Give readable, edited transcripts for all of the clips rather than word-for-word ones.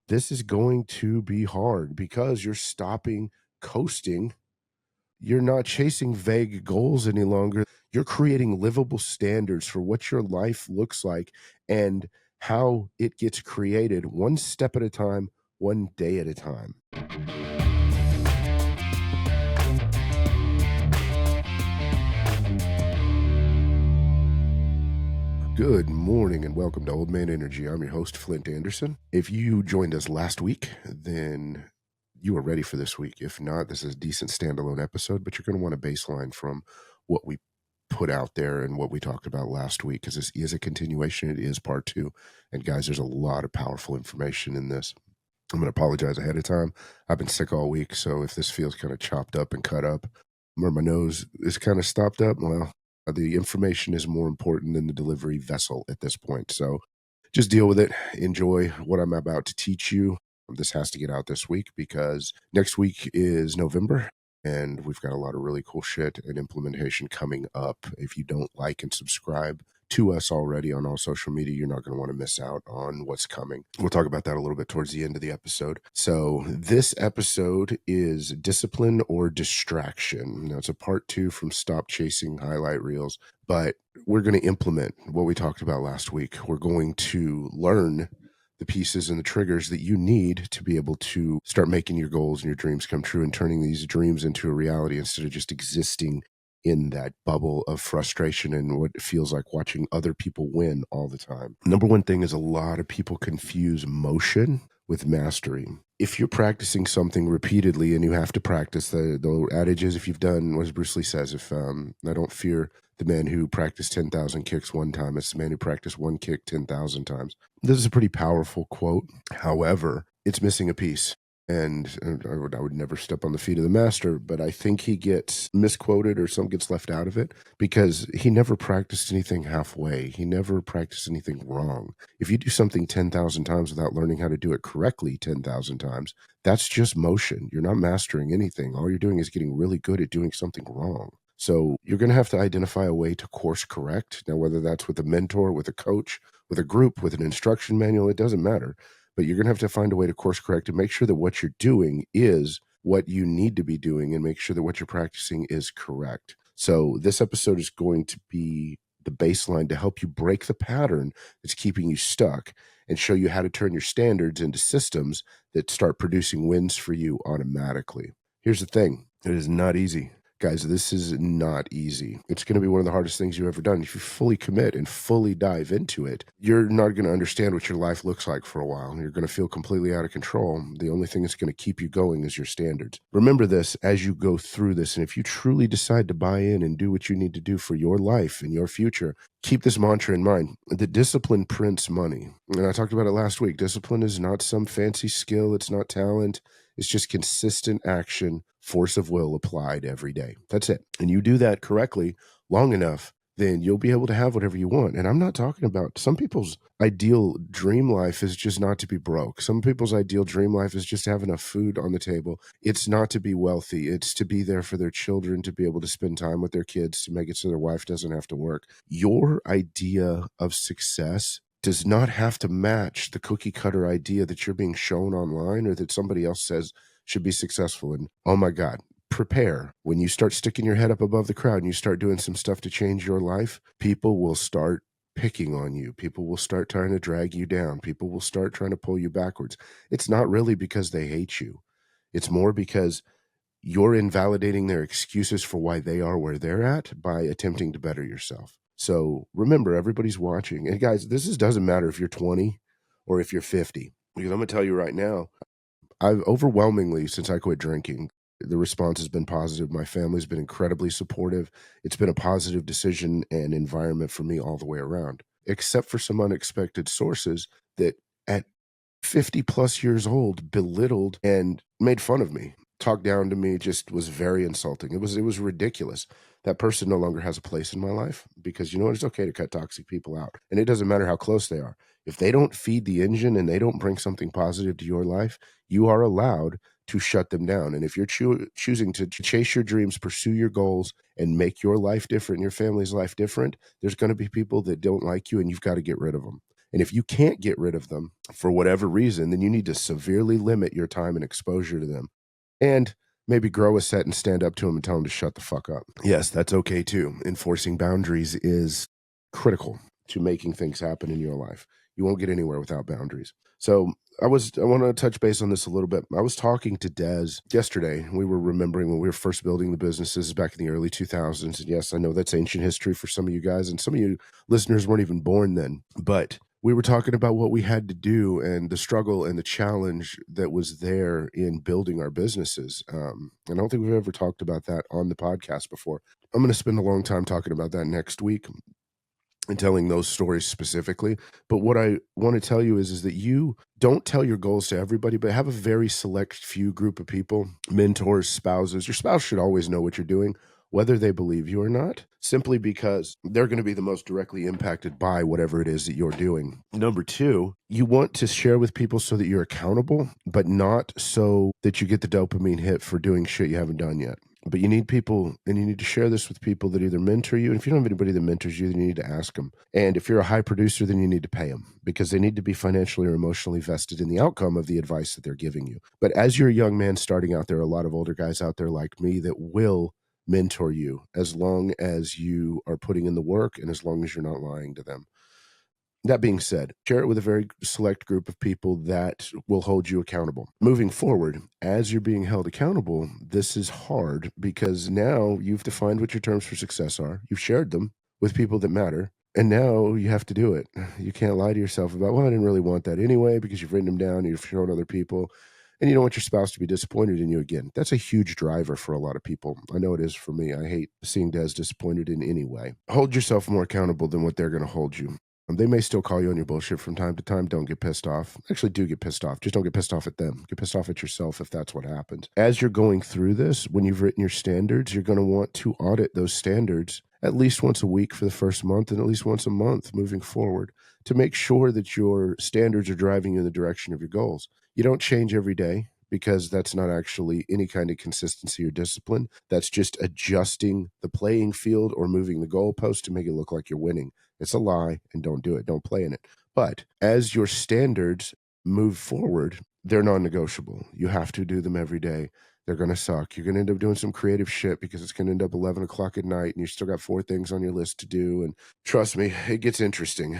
this is going to be hard because you're stopping coasting. You're not chasing vague goals any longer. You're creating livable standards for what your life looks like and how it gets created one step at a time, one day at a time. Good morning and welcome to Old Man Energy. I'm your host, Flint Anderson. If you joined us last week, then you are ready for this week. If not, this is a decent standalone episode, but you're going to want a baseline from what we put out there and what we talked about last week, because this is a continuation. It is part two. And guys, there's a lot of powerful information in this. I'm going to apologize ahead of time. I've been sick all week, so if this feels kind of chopped up and cut up, or my nose is kind of stopped up, well, the information is more important than the delivery vessel at this point. So just deal with it. Enjoy what I'm about to teach you. This has to get out this week because next week is November and we've got a lot of really cool shit and implementation coming up. If you don't like and subscribe to us already on all social media, you're not going to want to miss out on what's coming. We'll talk about that a little bit towards the end of the episode. So this episode is discipline or distraction. Now it's a part two from Stop Chasing Highlight Reels, but we're going to implement what we talked about last week. We're going to learn the pieces and the triggers that you need to be able to start making your goals and your dreams come true and turning these dreams into a reality instead of just existing in that bubble of frustration and what it feels like watching other people win all the time. Number one thing is a lot of people confuse motion with mastery. If you're practicing something repeatedly and you have to practice, the adage is, if you've done, what Bruce Lee says, if I don't fear the man who practiced 10,000 kicks one time, it's the man who practiced one kick 10,000 times. This is a pretty powerful quote. However, it's missing a piece. And I would never step on the feet of the master, but I think he gets misquoted or some gets left out of it because he never practiced anything halfway. He never practiced anything wrong. If you do something 10,000 times without learning how to do it correctly 10,000 times, that's just motion. You're not mastering anything. All you're doing is getting really good at doing something wrong. So you're going to have to identify a way to course correct. Now, whether that's with a mentor, with a coach, with a group, with an instruction manual, it doesn't matter. But you're going to have to find a way to course correct and make sure that what you're doing is what you need to be doing and make sure that what you're practicing is correct. So this episode is going to be the baseline to help you break the pattern that's keeping you stuck and show you how to turn your standards into systems that start producing wins for you automatically. Here's the thing. It is not easy. Guys, this is not easy. It's going to be one of the hardest things you've ever done. If you fully commit and fully dive into it, you're not going to understand what your life looks like for a while. You're going to feel completely out of control. The only thing that's going to keep you going is your standards. Remember this as you go through this. And if you truly decide to buy in and do what you need to do for your life and your future, keep this mantra in mind. The discipline prints money. And I talked about it last week. Discipline is not some fancy skill. It's not talent. It's just consistent action, force of will applied every day. That's it. And you do that correctly long enough, then you'll be able to have whatever you want. And I'm not talking about some people's ideal dream life is just not to be broke. Some people's ideal dream life is just to have enough food on the table. It's not to be wealthy. It's to be there for their children, to be able to spend time with their kids, to make it so their wife doesn't have to work. Your idea of success does not have to match the cookie cutter idea that you're being shown online or that somebody else says should be successful. And oh my God, prepare. When you start sticking your head up above the crowd and you start doing some stuff to change your life, people will start picking on you. People will start trying to drag you down. People will start trying to pull you backwards. It's not really because they hate you. It's more because you're invalidating their excuses for why they are where they're at by attempting to better yourself. So remember, everybody's watching. And guys, doesn't matter if you're 20 or if you're 50. Because I'm going to tell you right now, I've overwhelmingly, since I quit drinking, the response has been positive. My family's been incredibly supportive. It's been a positive decision and environment for me all the way around, except for some unexpected sources that at 50 plus years old belittled and made fun of me, talked down to me, just was very insulting. It was ridiculous. That person no longer has a place in my life because you know what? It's okay to cut toxic people out. And it doesn't matter how close they are. If they don't feed the engine and they don't bring something positive to your life, you are allowed to shut them down. And if you're choosing to chase your dreams, pursue your goals, and make your life different, your family's life different, there's going to be people that don't like you and you've got to get rid of them. And if you can't get rid of them for whatever reason, then you need to severely limit your time and exposure to them. And maybe grow a set and stand up to them and tell them to shut the fuck up. Yes, that's okay too. Enforcing boundaries is critical to making things happen in your life. You won't get anywhere without boundaries. So I want to touch base on this a little bit. I was talking to Des yesterday. We were remembering when we were first building the businesses back in the early 2000s. And yes, I know that's ancient history for some of you guys, and some of you listeners weren't even born then. But we were talking about what we had to do and the struggle and the challenge that was there in building our businesses. And I don't think we've ever talked about that on the podcast before. I'm going to spend a long time talking about that next week and telling those stories specifically. But what I want to tell you is that you don't tell your goals to everybody, but have a very select few group of people, mentors, spouses. Your spouse should always know what you're doing, whether they believe you or not, simply because they're going to be the most directly impacted by whatever it is that you're doing. Number two, you want to share with people so that you're accountable, but not so that you get the dopamine hit for doing shit you haven't done yet. But you need people, and you need to share this with people that either mentor you. And if you don't have anybody that mentors you, then you need to ask them. And if you're a high producer, then you need to pay them, because they need to be financially or emotionally vested in the outcome of the advice that they're giving you. But as you're a young man starting out, there are a lot of older guys out there like me that will mentor you as long as you are putting in the work and as long as you're not lying to them. That being said, share it with a very select group of people that will hold you accountable. Moving forward, as you're being held accountable, this is hard because now you've defined what your terms for success are. You've shared them with people that matter. And now you have to do it. You can't lie to yourself about, well, I didn't really want that anyway, because you've written them down, you've shown other people, and you don't want your spouse to be disappointed in you again. That's a huge driver for a lot of people. I know it is for me. I hate seeing Des disappointed in any way. Hold yourself more accountable than what they're going to hold you. They may still call you on your bullshit from time to time. Don't get pissed off. Actually, do get pissed off. Just don't get pissed off at them. Get pissed off at yourself if that's what happens. As you're going through this, when you've written your standards, you're going to want to audit those standards at least once a week for the first month and at least once a month moving forward to make sure that your standards are driving you in the direction of your goals. You don't change every day, because that's not actually any kind of consistency or discipline. That's just adjusting the playing field or moving the goalpost to make it look like you're winning. It's a lie, and don't do it. Don't play in it. But as your standards move forward, they're non-negotiable. You have to do them every day. They're going to suck. You're going to end up doing some creative shit because it's going to end up 11 o'clock at night and you still got 4 things on your list to do. And trust me, it gets interesting.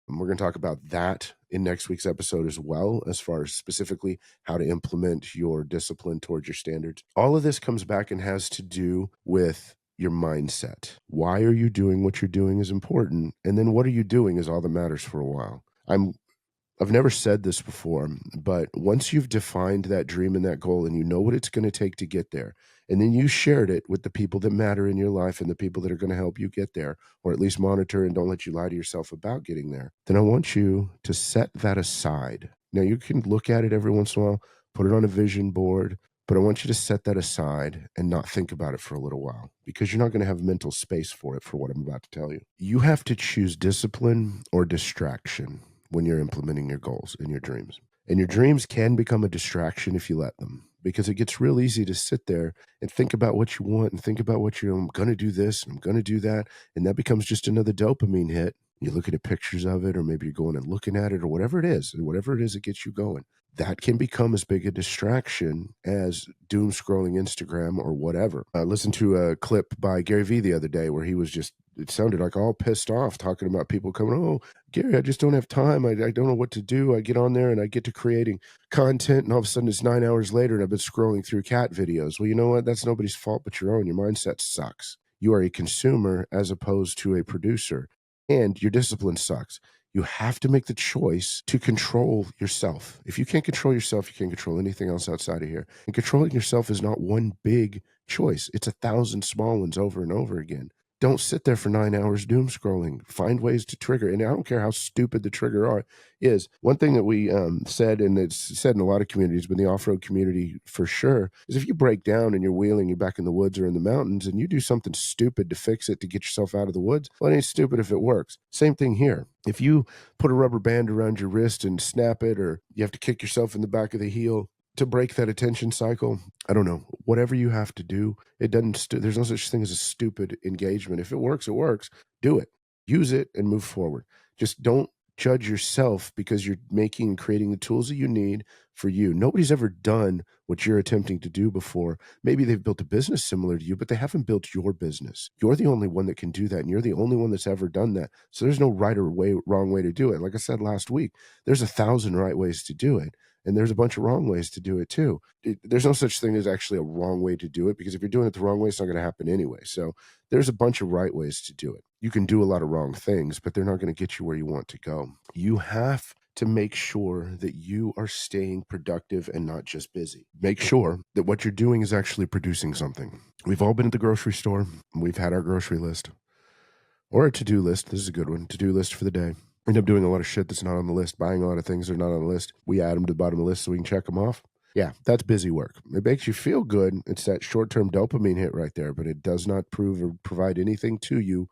And we're going to talk about that in next week's episode as well, as far as specifically how to implement your discipline towards your standards. All of this comes back and has to do with your mindset. Why are you doing what you're doing is important. And then what are you doing is all that matters for a while. I've never said this before, but once you've defined that dream and that goal and you know what it's going to take to get there, and then you shared it with the people that matter in your life and the people that are going to help you get there, or at least monitor and don't let you lie to yourself about getting there, then I want you to set that aside. Now, you can look at it every once in a while, put it on a vision board, but I want you to set that aside and not think about it for a little while, because you're not going to have mental space for it, for what I'm about to tell you. You have to choose discipline or distraction when you're implementing your goals and your dreams. And your dreams can become a distraction if you let them, because it gets real easy to sit there and think about what you want and think about what I'm going to do this and I'm going to do that. And that becomes just another dopamine hit. You're looking at pictures of it, or maybe you're going and looking at it, or whatever it is that gets you going. That can become as big a distraction as doom scrolling Instagram or whatever. I listened to a clip by Gary Vee the other day where he was just, it sounded like all pissed off, talking about people coming, oh, Gary, I just don't have time. I don't know what to do. I get on there and I get to creating content, and all of a sudden it's 9 hours later and I've been scrolling through cat videos. Well, you know what? That's nobody's fault but your own. Your mindset sucks. You are a consumer as opposed to a producer, and your discipline sucks. You have to make the choice to control yourself. If you can't control yourself, you can't control anything else outside of here. And controlling yourself is not one big choice. It's 1,000 small ones over and over again. Don't sit there for 9 hours doom scrolling. Find ways to trigger. And I don't care how stupid the trigger is. One thing that we said, and it's said in a lot of communities, but in the off-road community for sure, is if you break down and you're wheeling, you're back in the woods or in the mountains, and you do something stupid to fix it, to get yourself out of the woods, well, it ain't stupid if it works. Same thing here. If you put a rubber band around your wrist and snap it, or you have to kick yourself in the back of the heel to break that attention cycle, I don't know, whatever you have to do, it doesn't, there's no such thing as a stupid engagement. If it works, it works. Do it, use it, and move forward. Just don't judge yourself because you're making and creating the tools that you need for you. Nobody's ever done what you're attempting to do before. Maybe they've built a business similar to you, but they haven't built your business. You're the only one that can do that, and you're the only one that's ever done that. So there's no right or wrong way to do it. Like I said last week, there's 1,000 right ways to do it, and there's a bunch of wrong ways to do it too. There's no such thing as actually a wrong way to do it, because if you're doing it the wrong way, it's not going to happen anyway. So there's a bunch of right ways to do it. You can do a lot of wrong things, but they're not going to get you where you want to go. You have to make sure that you are staying productive and not just busy. Make sure that what you're doing is actually producing something. We've all been at the grocery store. We've had our grocery list or a to-do list. This is a good one. To-do list for the day. End up doing a lot of shit that's not on the list, buying a lot of things that are not on the list. We add them to the bottom of the list so we can check them off. Yeah, that's busy work. It makes you feel good. It's that short-term dopamine hit right there, but it does not prove or provide anything to you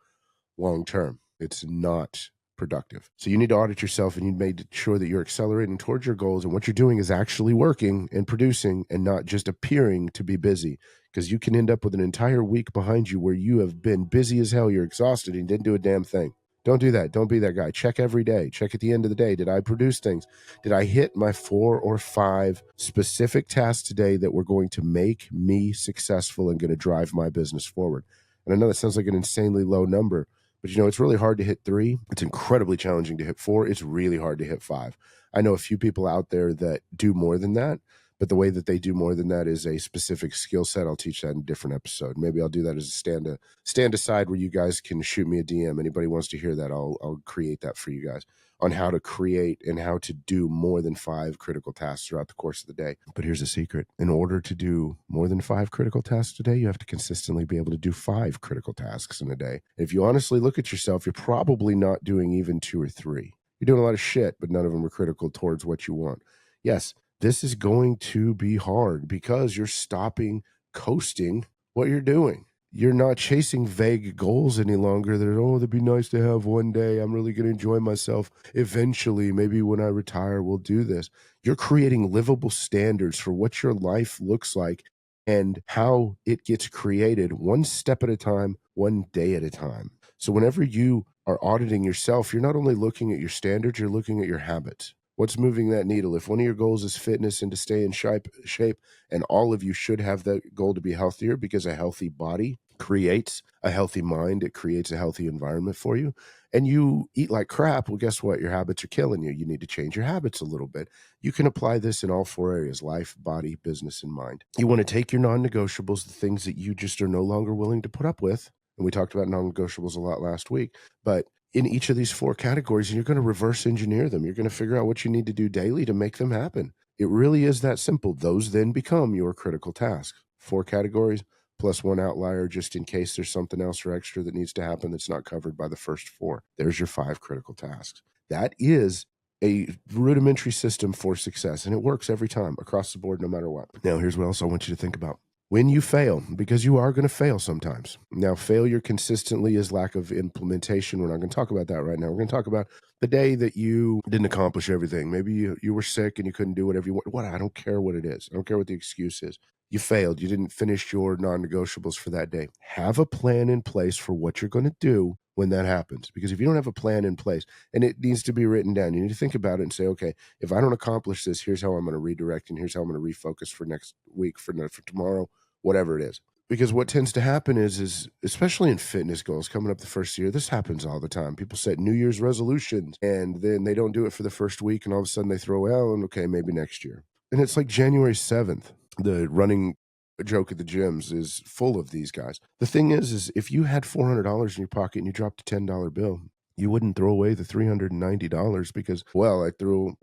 long-term. It's not productive. So you need to audit yourself, and you made sure that you're accelerating towards your goals, and what you're doing is actually working and producing and not just appearing to be busy, because you can end up with an entire week behind you where you have been busy as hell, you're exhausted, and didn't do a damn thing. Don't do that. Don't be that guy. Check every day. Check at the end of the day. Did I produce things? Did I hit my 4 or 5 specific tasks today that were going to make me successful and going to drive my business forward? And I know that sounds like an insanely low number, but it's really hard to hit 3. It's incredibly challenging to hit 4. It's really hard to hit 5. I know a few people out there that do more than that, but the way that they do more than that is a specific skill set. I'll teach that in a different episode. Maybe I'll do that as a stand aside where you guys can shoot me a DM. Anybody wants to hear that, I'll create that for you guys on how to create and how to do more than 5 critical tasks throughout the course of the day. But here's a secret. In order to do more than 5 critical tasks a day, you have to consistently be able to do 5 critical tasks in a day. If you honestly look at yourself, you're probably not doing even 2 or 3. You're doing a lot of shit, but none of them are critical towards what you want. Yes, this is going to be hard because you're stopping coasting what you're doing. You're not chasing vague goals any longer that, that'd be nice to have one day. I'm really going to enjoy myself. Eventually, maybe when I retire, we'll do this. You're creating livable standards for what your life looks like and how it gets created one step at a time, one day at a time. So whenever you are auditing yourself, you're not only looking at your standards, you're looking at your habits. What's moving that needle? If one of your goals is fitness and to stay in shape, and all of you should have that goal to be healthier, because a healthy body creates a healthy mind, it creates a healthy environment for you, and you eat like crap, well, guess what? Your habits are killing you. You need to change your habits a little bit. You can apply this in all 4 areas: life, body, business, and mind. You want to take your non-negotiables, the things that you just are no longer willing to put up with, and we talked about non-negotiables a lot last week, but in each of these 4 categories, and you're going to reverse engineer them. You're going to figure out what you need to do daily to make them happen. It really is that simple. Those then become your critical tasks. 4 categories plus 1 outlier, just in case there's something else or extra that needs to happen that's not covered by the first 4. There's your 5 critical tasks. That is a rudimentary system for success, and it works every time across the board, no matter what. Now, here's what else I want you to think about. When you fail, because you are going to fail sometimes. Now, failure consistently is lack of implementation. We're not going to talk about that right now. We're going to talk about the day that you didn't accomplish everything. Maybe you were sick and you couldn't do whatever you want. What? I don't care what it is. I don't care what the excuse is. You failed. You didn't finish your non-negotiables for that day. Have a plan in place for what you're going to do when that happens. Because if you don't have a plan in place, and it needs to be written down, you need to think about it and say, okay, if I don't accomplish this, here's how I'm going to redirect, and here's how I'm going to refocus for next week, for tomorrow, whatever it is. Because what tends to happen is especially in fitness goals coming up the first year, this happens all the time. People set New Year's resolutions and then they don't do it for the first week, and all of a sudden they throw, well, and okay, maybe next year. And it's like January 7th. The running joke at the gyms is full of these guys. The thing is if you had $400 in your pocket and you dropped a $10 bill, you wouldn't throw away the $390 because, well, I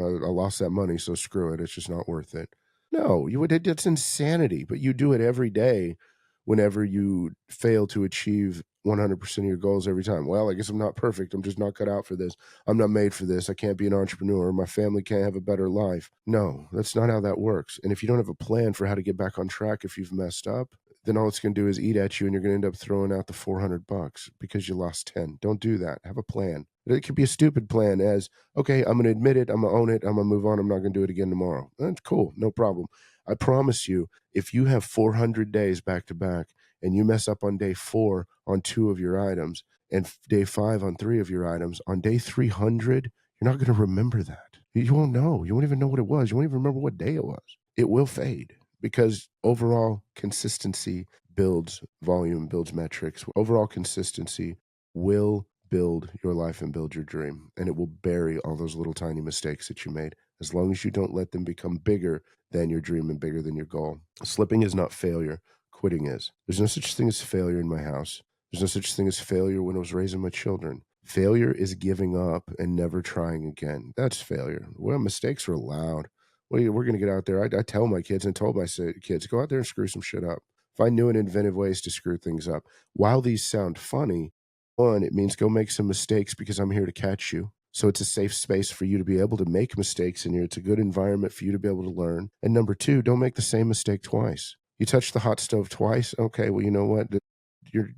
lost that money, so screw it. It's just not worth it. No, you would. That's insanity. But you do it every day whenever you fail to achieve 100% of your goals every time. Well, I guess I'm not perfect. I'm just not cut out for this. I'm not made for this. I can't be an entrepreneur. My family can't have a better life. No, that's not how that works. And if you don't have a plan for how to get back on track if you've messed up, then all it's going to do is eat at you, and you're going to end up throwing out the $400 because you lost 10. Don't do that. Have a plan. It could be a stupid plan as, okay, I'm going to admit it. I'm going to own it. I'm going to move on. I'm not going to do it again tomorrow. That's cool. No problem. I promise you, if you have 400 days back to back and you mess up on day 4 on 2 of your items and day 5 on 3 of your items, on day 300, You're not going to remember that. You won't know. You won't even know what it was. You won't even remember what day it was. It will fade because overall consistency builds volume, builds metrics. Overall consistency will build your life and build your dream. And it will bury all those little tiny mistakes that you made as long as you don't let them become bigger than your dream and bigger than your goal. Slipping is not failure. Quitting is. There's no such thing as failure in my house. There's no such thing as failure when I was raising my children. Failure is giving up and never trying again. That's failure. Well, mistakes are allowed. Well, we're going to get out there. I tell my kids and told my kids, go out there and screw some shit up. Find new and inventive ways to screw things up. While these sound funny, one, it means go make some mistakes because I'm here to catch you. So it's a safe space for you to be able to make mistakes in here. It's a good environment for you to be able to learn. And number two, don't make the same mistake twice. You touched the hot stove twice. Okay, well, you know what? You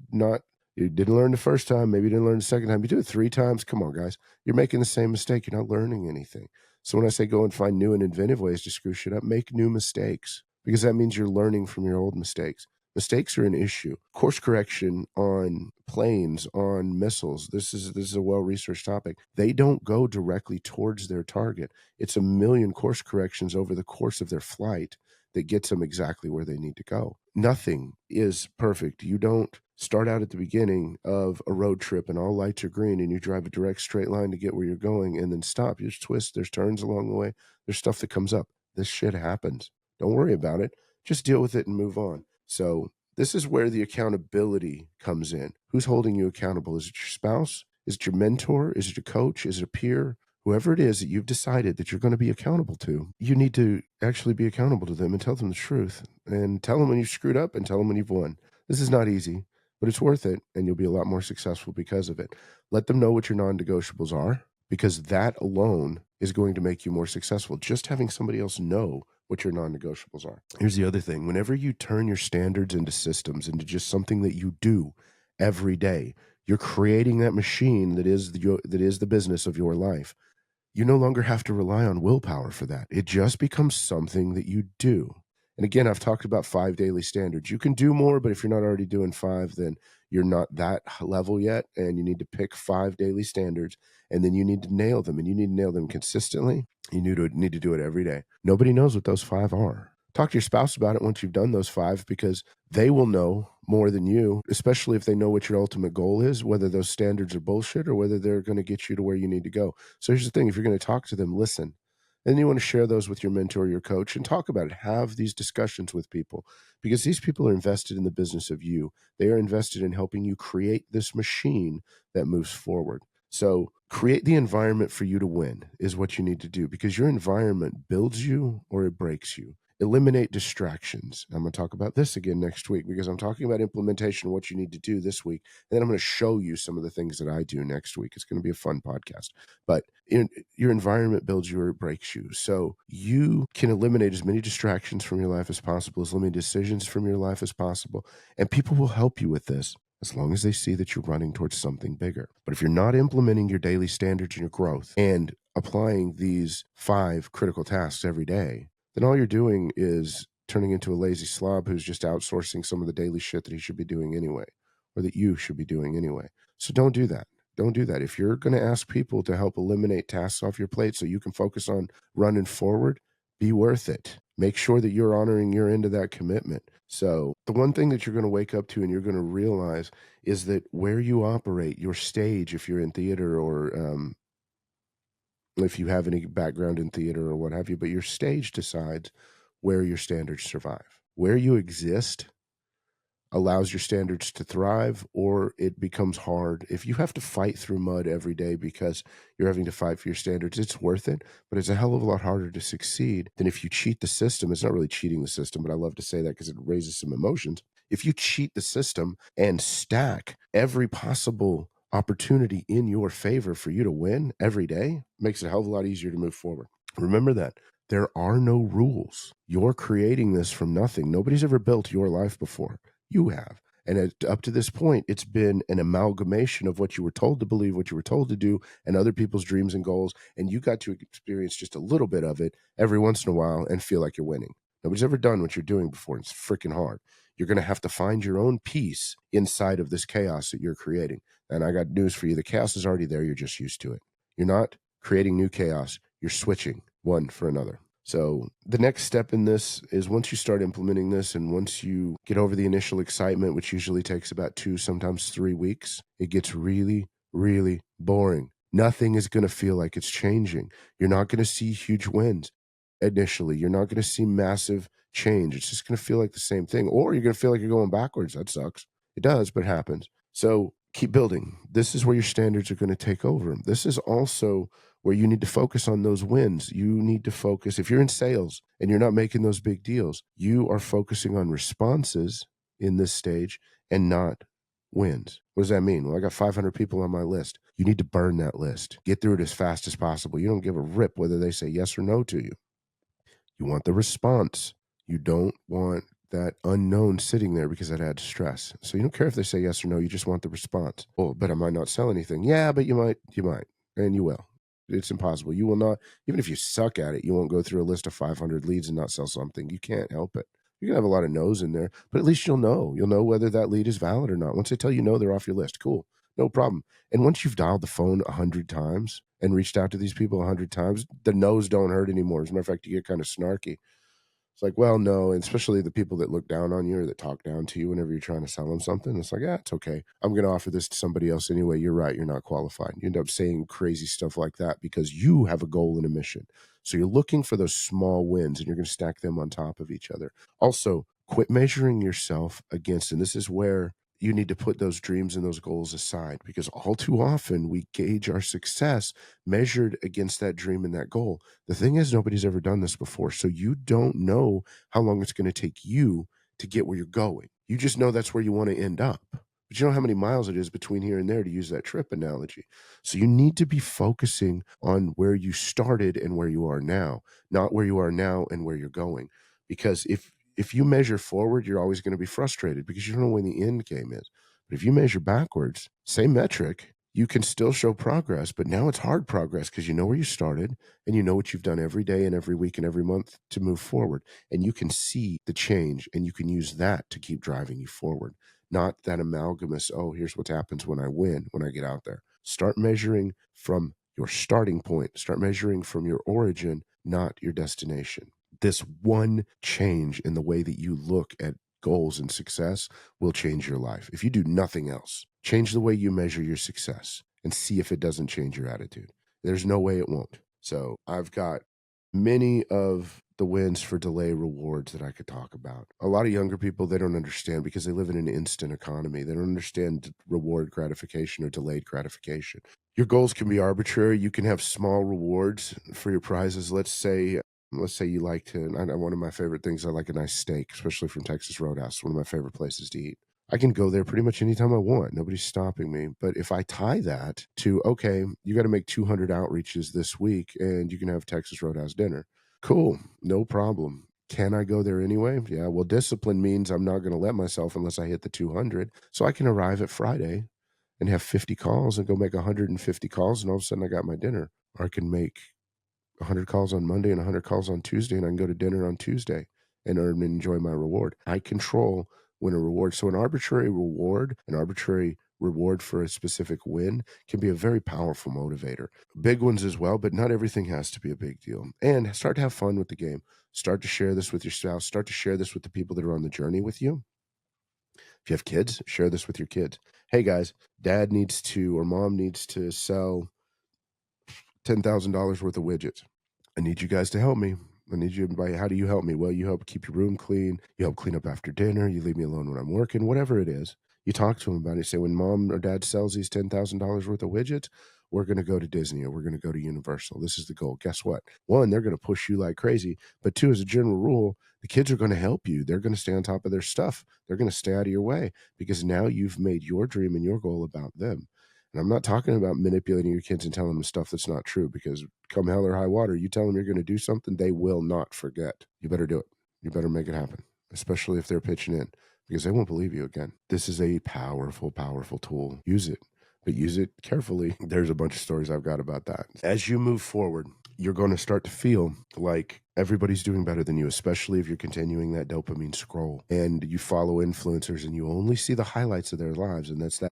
didn't learn the first time. Maybe you didn't learn the second time. You do it 3 times. Come on, guys. You're making the same mistake. You're not learning anything. So when I say go and find new and inventive ways to screw shit up, make new mistakes because that means you're learning from your old mistakes. Mistakes are an issue. Course correction on planes, on missiles. This is a well-researched topic. They don't go directly towards their target. It's a million course corrections over the course of their flight that gets them exactly where they need to go. Nothing is perfect. You don't start out at the beginning of a road trip and all lights are green and you drive a direct straight line to get where you're going and then stop. You just twist. There's turns along the way. There's stuff that comes up. This shit happens. Don't worry about it. Just deal with it and move on. So this is where the accountability comes in. Who's holding you accountable? Is it your spouse? Is it your mentor? Is it your coach? Is it a peer? Whoever it is that you've decided that you're going to be accountable to, you need to actually be accountable to them and tell them the truth and tell them when you've screwed up and tell them when you've won. This is not easy, but it's worth it and you'll be a lot more successful because of it. Let them know what your non-negotiables are because that alone is going to make you more successful. Just having somebody else know what your non-negotiables are. Here's the other thing. Whenever you turn your standards into systems, into just something that you do every day, you're creating that machine that is the business of your life. You no longer have to rely on willpower for that. It just becomes something that you do. And again, I've talked about 5 daily standards. You can do more, but if you're not already doing 5, then you're not that level yet. And you need to pick 5 daily standards and then you need to nail them and you need to nail them consistently. You need to do it every day. Nobody knows what those 5 are. Talk to your spouse about it once you've done those 5 because they will know more than you, especially if they know what your ultimate goal is, whether those standards are bullshit or whether they're going to get you to where you need to go. So here's the thing. If you're going to talk to them, listen. And you want to share those with your mentor, your coach, and talk about it. Have these discussions with people because these people are invested in the business of you. They are invested in helping you create this machine that moves forward. So create the environment for you to win is what you need to do because your environment builds you or it breaks you. Eliminate distractions. I'm going to talk about this again next week because I'm talking about implementation, what you need to do this week. And then I'm going to show you some of the things that I do next week. It's going to be a fun podcast. But your environment builds you or it breaks you. So you can eliminate as many distractions from your life as possible, as many decisions from your life as possible. And people will help you with this as long as they see that you're running towards something bigger. But if you're not implementing your daily standards and your growth and applying these 5 critical tasks every day, then all you're doing is turning into a lazy slob who's just outsourcing some of the daily shit that he should be doing anyway, or that you should be doing anyway. So don't do that. Don't do that. If you're going to ask people to help eliminate tasks off your plate so you can focus on running forward, be worth it. Make sure that you're honoring your end of that commitment. So the one thing that you're going to wake up to and you're going to realize is that where you operate, your stage, if you're in theater or if you have any background in theater or what have you, but your stage decides where your standards survive. Where you exist allows your standards to thrive, or it becomes hard. If you have to fight through mud every day because you're having to fight for your standards, it's worth it, but it's a hell of a lot harder to succeed than if you cheat the system. It's not really cheating the system, but I love to say that because it raises some emotions. If you cheat the system and stack every possible opportunity in your favor for you to win every day, makes it a hell of a lot easier to move forward. Remember that. There are no rules. You're creating this from nothing. Nobody's ever built your life before. You have. And up to this point, it's been an amalgamation of what you were told to believe, what you were told to do, and other people's dreams and goals. And you got to experience just a little bit of it every once in a while and feel like you're winning. Nobody's ever done what you're doing before. It's freaking hard. You're going to have to find your own peace inside of this chaos that you're creating. And I got news for you. The chaos is already there. You're just used to it. You're not creating new chaos. You're switching one for another. So the next step in this is once you start implementing this and once you get over the initial excitement, which usually takes about 2, sometimes 3 weeks, it gets really, really boring. Nothing is going to feel like it's changing. You're not going to see huge wins initially. You're not going to see massive change. It's just going to feel like the same thing. Or you're going to feel like you're going backwards. That sucks. It does, but it happens. So keep building. This is where your standards are going to take over. This is also where you need to focus on those wins. You need to focus. If you're in sales and you're not making those big deals, you are focusing on responses in this stage and not wins. What does that mean? Well, I got 500 people on my list. You need to burn that list. Get through it as fast as possible. You don't give a rip whether they say yes or no to you. You want the response. You don't want that unknown sitting there because that adds stress. So you don't care if they say yes or no. You just want the response. Oh, but I might not sell anything. Yeah, but you might, and you will. It's impossible. You will not, even if you suck at it, you won't go through a list of 500 leads and not sell something. You can't help it. You're going to have a lot of no's in there, but at least you'll know. You'll know whether that lead is valid or not. Once they tell you no, they're off your list. Cool. No problem. And once you've dialed the phone 100 times and reached out to these people 100 times, the no's don't hurt anymore. As a matter of fact, you get kind of snarky. It's like, well, no, and especially the people that look down on you or that talk down to you whenever you're trying to sell them something. It's like, yeah, it's okay. I'm going to offer this to somebody else anyway. You're right. You're not qualified. You end up saying crazy stuff like that because you have a goal and a mission. So you're looking for those small wins and you're going to stack them on top of each other. Also, quit measuring yourself against, and this is where you need to put those dreams and those goals aside because all too often we gauge our success measured against that dream and that goal. The thing is, nobody's ever done this before. So you don't know how long it's going to take you to get where you're going. You just know that's where you want to end up. But you don't know how many miles it is between here and there, to use that trip analogy. So you need to be focusing on where you started and where you are now, not where you are now and where you're going. Because if you measure forward, you're always going to be frustrated because you don't know when the end game is. But if you measure backwards, same metric, you can still show progress, but now it's hard progress because you know where you started and you know what you've done every day and every week and every month to move forward. And you can see the change and you can use that to keep driving you forward, not that amalgamous, oh, here's what happens when I win, when I get out there. Start measuring from your starting point, start measuring from your origin, not your destination. This one change in the way that you look at goals and success will change your life. If you do nothing else, change the way you measure your success and see if it doesn't change your attitude. There's no way it won't. So I've got many of the wins for delay rewards that I could talk about. A lot of younger people, they don't understand because they live in an instant economy. They don't understand reward gratification or delayed gratification. Your goals can be arbitrary. You can have small rewards for your prizes. Let's say you like to, one of my favorite things, I like a nice steak, especially from Texas Roadhouse, one of my favorite places to eat. I can go there pretty much anytime I want. Nobody's stopping me. But if I tie that to, okay, you got to make 200 outreaches this week and you can have Texas Roadhouse dinner. Cool. No problem. Can I go there anyway? Yeah. Well, discipline means I'm not going to let myself unless I hit the 200. So I can arrive at Friday and have 50 calls and go make 150 calls. And all of a sudden I got my dinner. Or I can make 100 calls on Monday and 100 calls on Tuesday, and I can go to dinner on Tuesday and earn and enjoy my reward. I control when a reward. So an arbitrary reward for a specific win can be a very powerful motivator. Big ones as well, but not everything has to be a big deal. And start to have fun with the game. Start to share this with your spouse. Start to share this with the people that are on the journey with you. If you have kids, share this with your kids. Hey guys, dad needs to, or mom needs to sell $10,000 worth of widgets. I need you guys to help me. I need you to buy. How do you help me? Well, you help keep your room clean. You help clean up after dinner. You leave me alone when I'm working, whatever it is. You talk to them about it. You say, when mom or dad sells these $10,000 worth of widgets, we're going to go to Disney or we're going to go to Universal. This is the goal. Guess what? One, they're going to push you like crazy. But two, as a general rule, the kids are going to help you. They're going to stay on top of their stuff. They're going to stay out of your way because now you've made your dream and your goal about them. And I'm not talking about manipulating your kids and telling them stuff that's not true, because come hell or high water, you tell them you're going to do something, they will not forget. You better do it. You better make it happen, especially if they're pitching in, because they won't believe you again. This is a powerful, powerful tool. Use it, but use it carefully. There's a bunch of stories I've got about that. As you move forward, you're going to start to feel like everybody's doing better than you, especially if you're continuing that dopamine scroll and you follow influencers and you only see the highlights of their lives. And that's that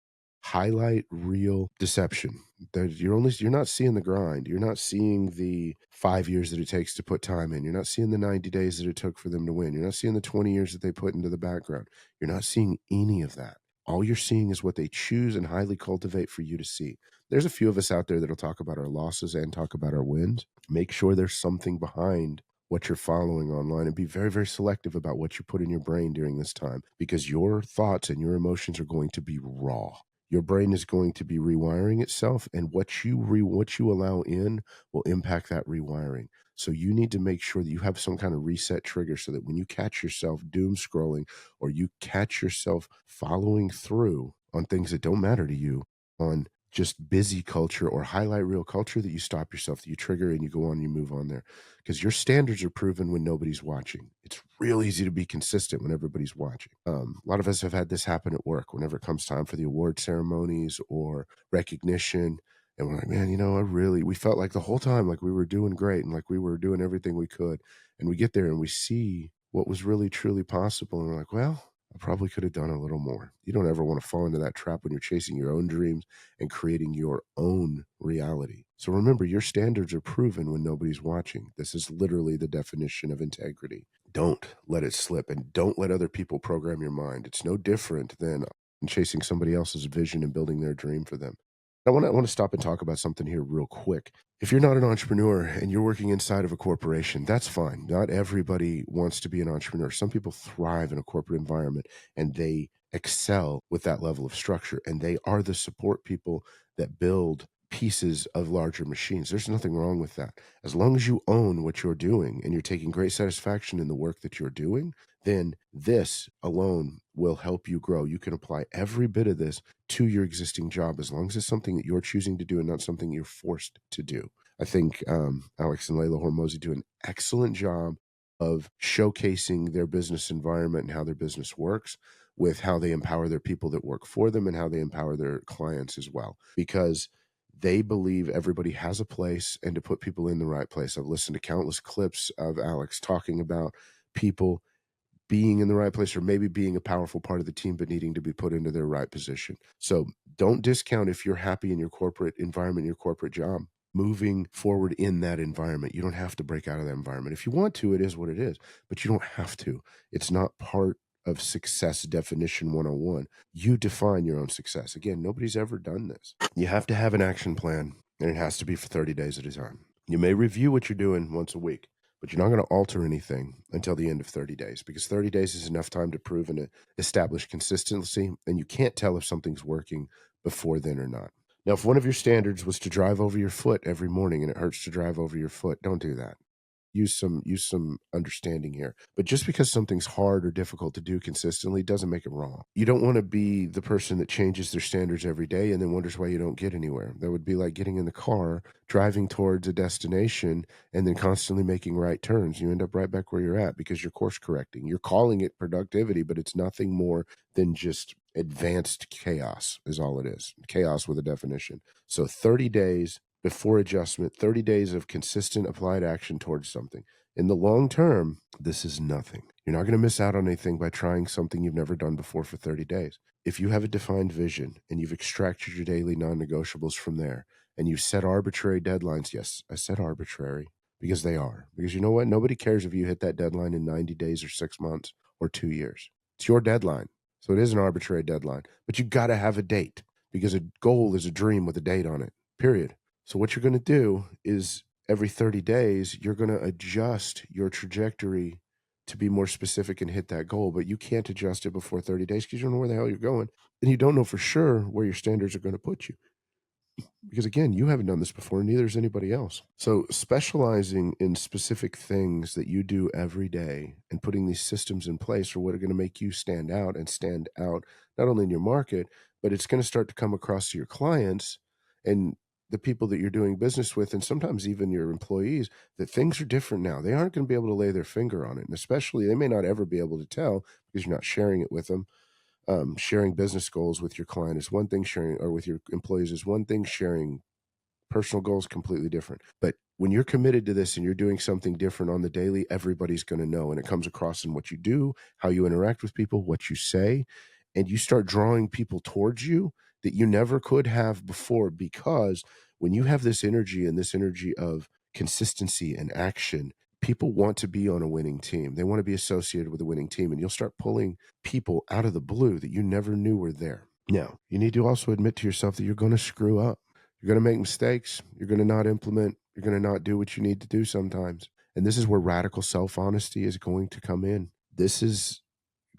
highlight real deception. That you're not seeing the grind. You're not seeing the 5 years that it takes to put time in. You're not seeing the 90 days that it took for them to win. You're not seeing the 20 years that they put into the background. You're not seeing any of that. All you're seeing is what they choose and highly cultivate for you to see. There's a few of us out there that'll talk about our losses and talk about our wins. Make sure there's something behind what you're following online, and be very, very selective about what you put in your brain during this time, because your thoughts and your emotions are going to be raw. Your brain is going to be rewiring itself, and what you allow in will impact that rewiring. So you need to make sure that you have some kind of reset trigger, so that when you catch yourself doom scrolling, or you catch yourself following through on things that don't matter to you, on just busy culture or highlight reel culture, that you stop yourself, that you trigger, and you go on and you move on there. Because your standards are proven when nobody's watching. It's real easy to be consistent when everybody's watching. A lot of us have had this happen at work whenever it comes time for the award ceremonies or recognition. And we're like, man, we felt like the whole time, like we were doing great and like we were doing everything we could. And we get there and we see what was really, truly possible. And we're like, well, I probably could have done a little more. You don't ever want to fall into that trap when you're chasing your own dreams and creating your own reality. So remember, your standards are proven when nobody's watching. This is literally the definition of integrity. Don't let it slip, and don't let other people program your mind. It's no different than chasing somebody else's vision and building their dream for them. I want to stop and talk about something here real quick. If you're not an entrepreneur and you're working inside of a corporation, that's fine. Not everybody wants to be an entrepreneur. Some people thrive in a corporate environment and they excel with that level of structure, and they are the support people that build pieces of larger machines. There's nothing wrong with that. As long as you own what you're doing and you're taking great satisfaction in the work that you're doing, then this alone will help you grow. You can apply every bit of this to your existing job, as long as it's something that you're choosing to do and not something you're forced to do. I think Alex and Layla Hormozy do an excellent job of showcasing their business environment and how their business works, with how they empower their people that work for them and how they empower their clients as well, because they believe everybody has a place and to put people in the right place. I've listened to countless clips of Alex talking about people being in the right place, or maybe being a powerful part of the team, but needing to be put into their right position. So don't discount if you're happy in your corporate environment, your corporate job. Moving forward in that environment, you don't have to break out of that environment. If you want to, it is what it is, but you don't have to. It's not part of success definition 101. You define your own success. Again, nobody's ever done this. You have to have an action plan, and it has to be for 30 days at a time. You may review what you're doing once a week, but you're not going to alter anything until the end of 30 days, because 30 days is enough time to prove and establish consistency, and you can't tell if something's working before then or not. Now, if one of your standards was to drive over your foot every morning and it hurts to drive over your foot, don't do that. Use some understanding here. But just because something's hard or difficult to do consistently doesn't make it wrong. You don't want to be the person that changes their standards every day and then wonders why you don't get anywhere. That would be like getting in the car, driving towards a destination, and then constantly making right turns. You end up right back where you're at because you're course correcting. You're calling it productivity, but it's nothing more than just advanced chaos is all it is. Chaos with a definition. So 30 days before adjustment, 30 days of consistent applied action towards something. In the long term, this is nothing. You're not going to miss out on anything by trying something you've never done before for 30 days. If you have a defined vision and you've extracted your daily non-negotiables from there, and you set arbitrary deadlines, yes, I said arbitrary, because they are. Because you know what? Nobody cares if you hit that deadline in 90 days or 6 months or 2 years. It's your deadline. So it is an arbitrary deadline, but you got to have a date, because a goal is a dream with a date on it, period. So what you're going to do is every 30 days, you're going to adjust your trajectory to be more specific and hit that goal, but you can't adjust it before 30 days because you don't know where the hell you're going, and you don't know for sure where your standards are going to put you. Because again, you haven't done this before, neither has anybody else. So specializing in specific things that you do every day and putting these systems in place are what are going to make you stand out, and stand out not only in your market, but it's going to start to come across to your clients and the people that you're doing business with, and sometimes even your employees, that things are different now. They aren't going to be able to lay their finger on it. And especially, they may not ever be able to tell because you're not sharing it with them. Sharing business goals with your client is one thing, sharing or with your employees is one thing, sharing personal goals completely different. But when you're committed to this and you're doing something different on the daily, everybody's going to know, and it comes across in what you do, how you interact with people, what you say, and you start drawing people towards you. that you never could have before, because when you have this energy and this energy of consistency and action, people want to be on a winning team. They want to be associated with a winning team, and you'll start pulling people out of the blue that you never knew were there. Now, you need to also admit to yourself that you're going to screw up. You're going to make mistakes. You're going to not implement. You're going to not do what you need to do sometimes. And this is where radical self-honesty is going to come in. This is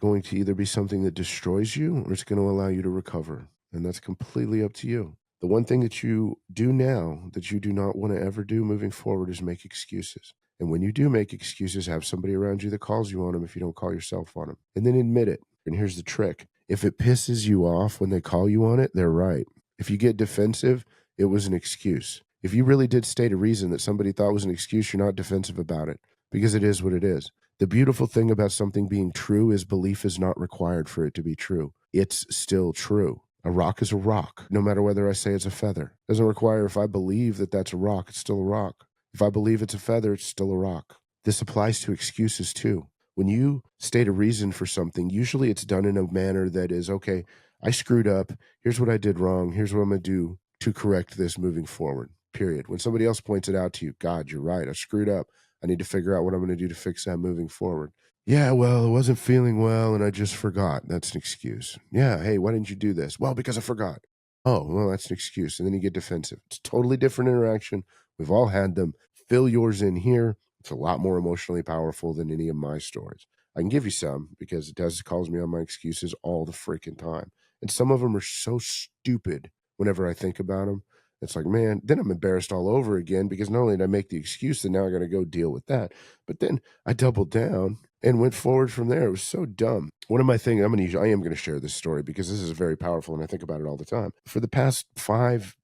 going to either be something that destroys you, or it's going to allow you to recover. And that's completely up to you. The one thing that you do now that you do not want to ever do moving forward is make excuses. And when you do make excuses, have somebody around you that calls you on them if you don't call yourself on them. And then admit it. And here's the trick. If it pisses you off when they call you on it, they're right. If you get defensive, it was an excuse. If you really did state a reason that somebody thought was an excuse, you're not defensive about it, because it is what it is. The beautiful thing about something being true is belief is not required for it to be true. It's still true. A rock is a rock, no matter whether I say it's a feather. It doesn't require, if I believe that that's a rock, it's still a rock. If I believe it's a feather, it's still a rock. This applies to excuses too. When you state a reason for something, usually it's done in a manner that is, okay, I screwed up. Here's what I did wrong. Here's what I'm going to do to correct this moving forward, period. When somebody else points it out to you, God, you're right. I screwed up. I need to figure out what I'm going to do to fix that moving forward. Yeah, well, I wasn't feeling well and I just forgot. That's an excuse. Yeah, hey, why didn't you do this? Well, because I forgot. Oh, well, that's an excuse. And then you get defensive. It's a totally different interaction. We've all had them. Fill yours in here. It's a lot more emotionally powerful than any of my stories. I can give you some because it calls me on my excuses all the freaking time. And some of them are so stupid whenever I think about them. It's like, man, then I'm embarrassed all over again, because not only did I make the excuse, then now I got to go deal with that. But then I doubled down and went forward from there. It was so dumb. One of my things, I am going to share this story because this is very powerful and I think about it all the time. For the past 5-10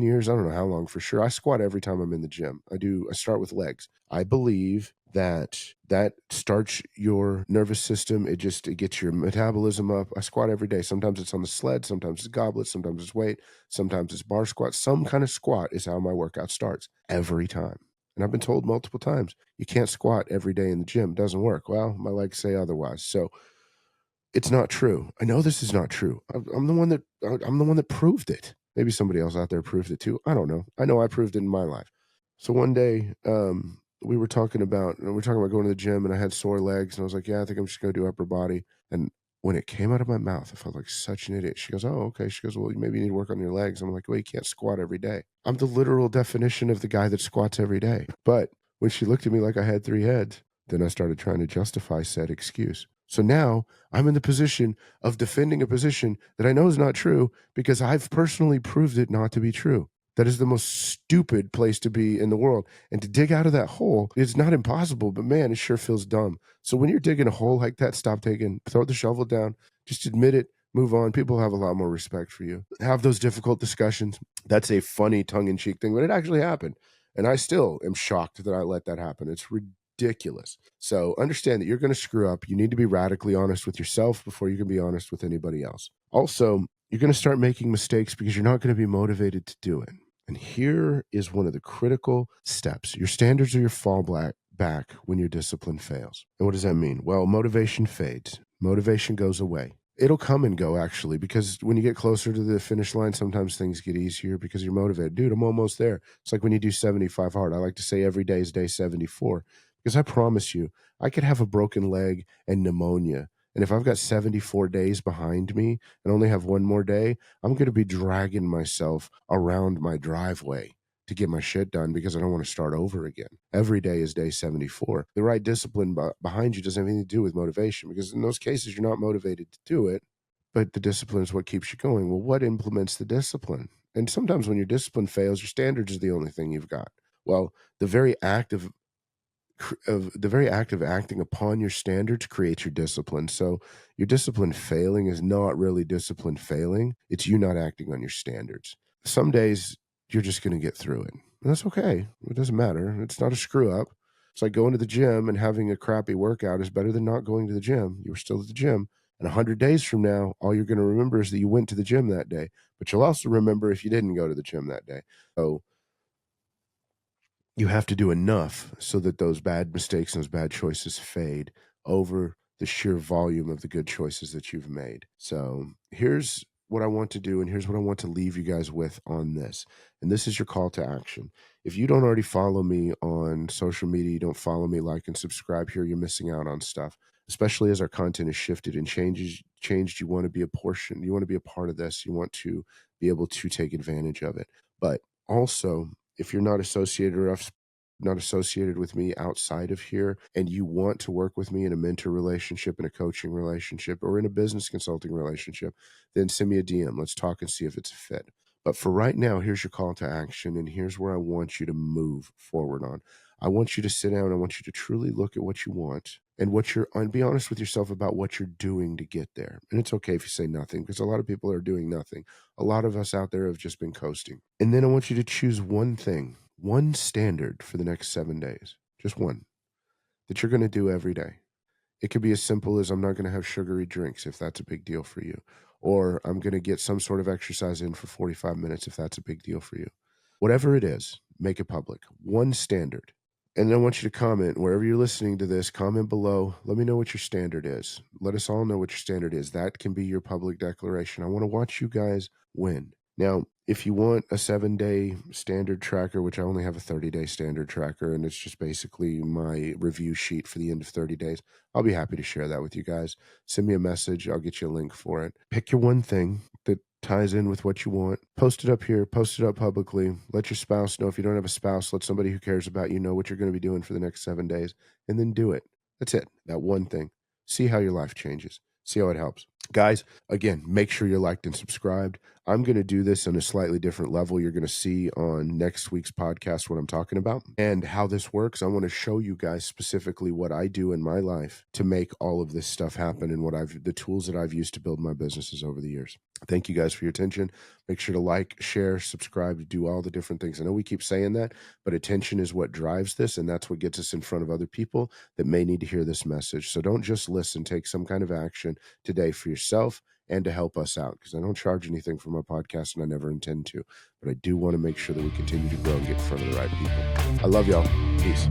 years, I don't know how long for sure, I squat every time I'm in the gym. I start with legs. I believe that starts your nervous system. It gets your metabolism up. I squat every day. Sometimes it's on the sled, sometimes it's goblet, sometimes it's weight, sometimes it's bar squat. Some kind of squat is how my workout starts every time. And I've been told multiple times, you can't squat every day in the gym. It doesn't work. Well, my legs say otherwise. So it's not true. I know this is not true. I'm the one that proved it. Maybe somebody else out there proved it too. I don't know. I know I proved it in my life. So one day, we were talking about going to the gym, and I had sore legs, and I was like, yeah, I think I'm just going to do upper body. And when it came out of my mouth, I felt like such an idiot. She goes, oh, okay. She goes, well, maybe you need to work on your legs. I'm like, well, you can't squat every day. I'm the literal definition of the guy that squats every day. But when she looked at me like I had 3 heads, then I started trying to justify said excuse. So now I'm in the position of defending a position that I know is not true, because I've personally proved it not to be true. That is the most stupid place to be in the world. And to dig out of that hole, it's not impossible, but man, it sure feels dumb. So when you're digging a hole like that, throw the shovel down, just admit it, move on. People have a lot more respect for you. Have those difficult discussions. That's a funny tongue-in-cheek thing, but it actually happened. And I still am shocked that I let that happen. It's ridiculous. So understand that you're going to screw up. You need to be radically honest with yourself before you can be honest with anybody else. Also, you're going to start making mistakes because you're not going to be motivated to do it. And here is one of the critical steps. Your standards are your fallback when your discipline fails. And what does that mean? Well, motivation fades. Motivation goes away. It'll come and go, actually, because when you get closer to the finish line, sometimes things get easier because you're motivated. Dude, I'm almost there. It's like when you do 75 hard. I like to say every day is day 74, because I promise you, I could have a broken leg and pneumonia. And if I've got 74 days behind me and only have one more day, I'm going to be dragging myself around my driveway to get my shit done, because I don't want to start over again. Every day is day 74. The right discipline behind you doesn't have anything to do with motivation, because in those cases, you're not motivated to do it, but the discipline is what keeps you going. Well, what implements the discipline? And sometimes when your discipline fails, your standards is the only thing you've got. Well, the very act of acting upon your standards creates your discipline. So your discipline failing is not really discipline failing. It's you not acting on your standards. Some days you're just going to get through it. And that's okay. It doesn't matter. It's not a screw up. It's like going to the gym and having a crappy workout is better than not going to the gym. You were still at the gym. And 100 days from now, all you're going to remember is that you went to the gym that day. But you'll also remember if you didn't go to the gym that day. So you have to do enough so that those bad mistakes and those bad choices fade over the sheer volume of the good choices that you've made. So here's what I want to do, and here's what I want to leave you guys with on this. And this is your call to action. If you don't already follow me on social media, you don't follow me, like and subscribe here, you're missing out on stuff, especially as our content is shifted and changed. You want to be you want to be a part of this. You want to be able to take advantage of it. But also, if you're not associated with me outside of here, and you want to work with me in a mentor relationship, in a coaching relationship, or in a business consulting relationship, then send me a DM. Let's talk and see if it's a fit. But for right now, here's your call to action, and here's where I want you to move forward on. I want you to sit down. I want you to truly look at what you want and be honest with yourself about what you're doing to get there. And it's okay if you say nothing, because a lot of people are doing nothing. A lot of us out there have just been coasting. And then I want you to choose one thing, one standard for the next 7 days, just one, that you're going to do every day. It could be as simple as I'm not going to have sugary drinks if that's a big deal for you, or I'm going to get some sort of exercise in for 45 minutes if that's a big deal for you. Whatever it is, make it public. One standard. And then I want you to comment wherever you're listening to this, comment below. Let me know what your standard is. Let us all know what your standard is. That can be your public declaration. I want to watch you guys win. Now, if you want a 7-day standard tracker, which I only have a 30-day standard tracker, and it's just basically my review sheet for the end of 30 days, I'll be happy to share that with you guys. Send me a message. I'll get you a link for it. Pick your one thing that ties in with what you want. Post it up here. Post it up publicly. Let your spouse know. If you don't have a spouse, let somebody who cares about you know what you're going to be doing for the next 7 days, and then do it. That's it. That one thing. See how your life changes. See how it helps. Guys, again, make sure you're liked and subscribed. I'm going to do this on a slightly different level. You're going to see on next week's podcast what I'm talking about and how this works. I want to show you guys specifically what I do in my life to make all of this stuff happen, and the tools that I've used to build my businesses over the years. Thank you guys for your attention. Make sure to like, share, subscribe, do all the different things. I know we keep saying that, but attention is what drives this, and that's what gets us in front of other people that may need to hear this message. So don't just listen, take some kind of action today for yourself and to help us out, because I don't charge anything for my podcast and I never intend to, but I do want to make sure that we continue to grow and get in front of the right people. I love y'all. Peace.